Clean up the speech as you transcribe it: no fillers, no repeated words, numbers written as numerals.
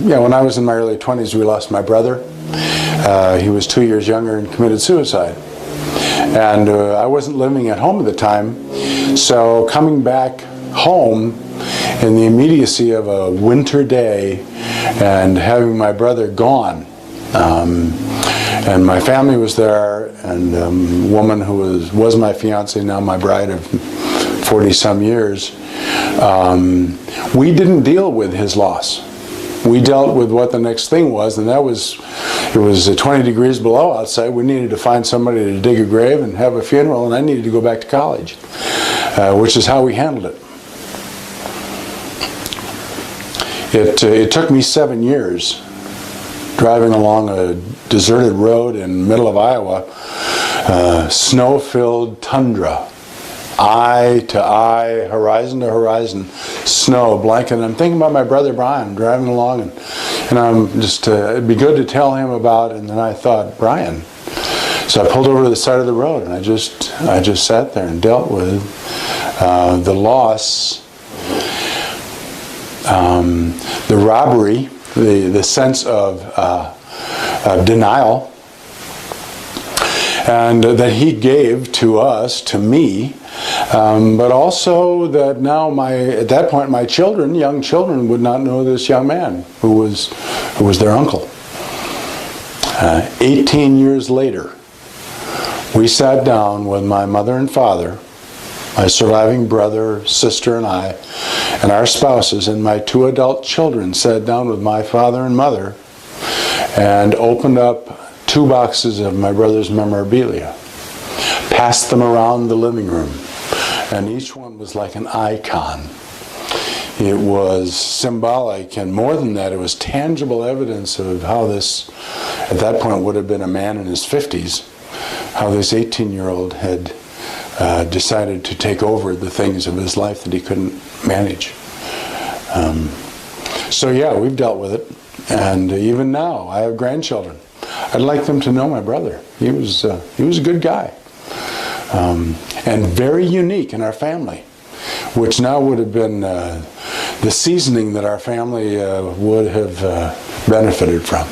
yeah, when I was in my early 20s, we lost my brother. He was 2 years younger and committed suicide. And I wasn't living at home at the time, so coming back home in the immediacy of a winter day and having my brother gone, and my family was there, and a woman who was my fiance, now my bride of 40-some years, we didn't deal with his loss. We dealt with what the next thing was, and that was, it was 20 degrees below outside. We needed to find somebody to dig a grave and have a funeral, and I needed to go back to college, which is how we handled it. It took me 7 years driving along a deserted road in the middle of Iowa, snow-filled tundra, eye to eye, horizon to horizon, snow, blanket. I'm thinking about my brother Brian. I'm driving along, and I'm just, it'd be good to tell him about it. And then I thought, Brian. So I pulled over to the side of the road, and I just sat there and dealt with the loss, the robbery, the sense of denial, and that he gave to us, to me, but also that now at that point my children, young children, would not know this young man who was their uncle. 18 years later, we sat down with my mother and father, my surviving brother, sister, and I, and our spouses, and my 2 adult children sat down with my father and mother and opened up 2 boxes of my brother's memorabilia, passed them around the living room, and each one was like an icon. It was symbolic, and more than that, it was tangible evidence of how this, at that point, would have been a man in his 50s, how this 18-year-old had decided to take over the things of his life that he couldn't manage. So yeah, we've dealt with it, and even now, I have grandchildren. I'd like them to know my brother. He was a good guy, and very unique in our family, which now would have been the seasoning that our family would have benefited from.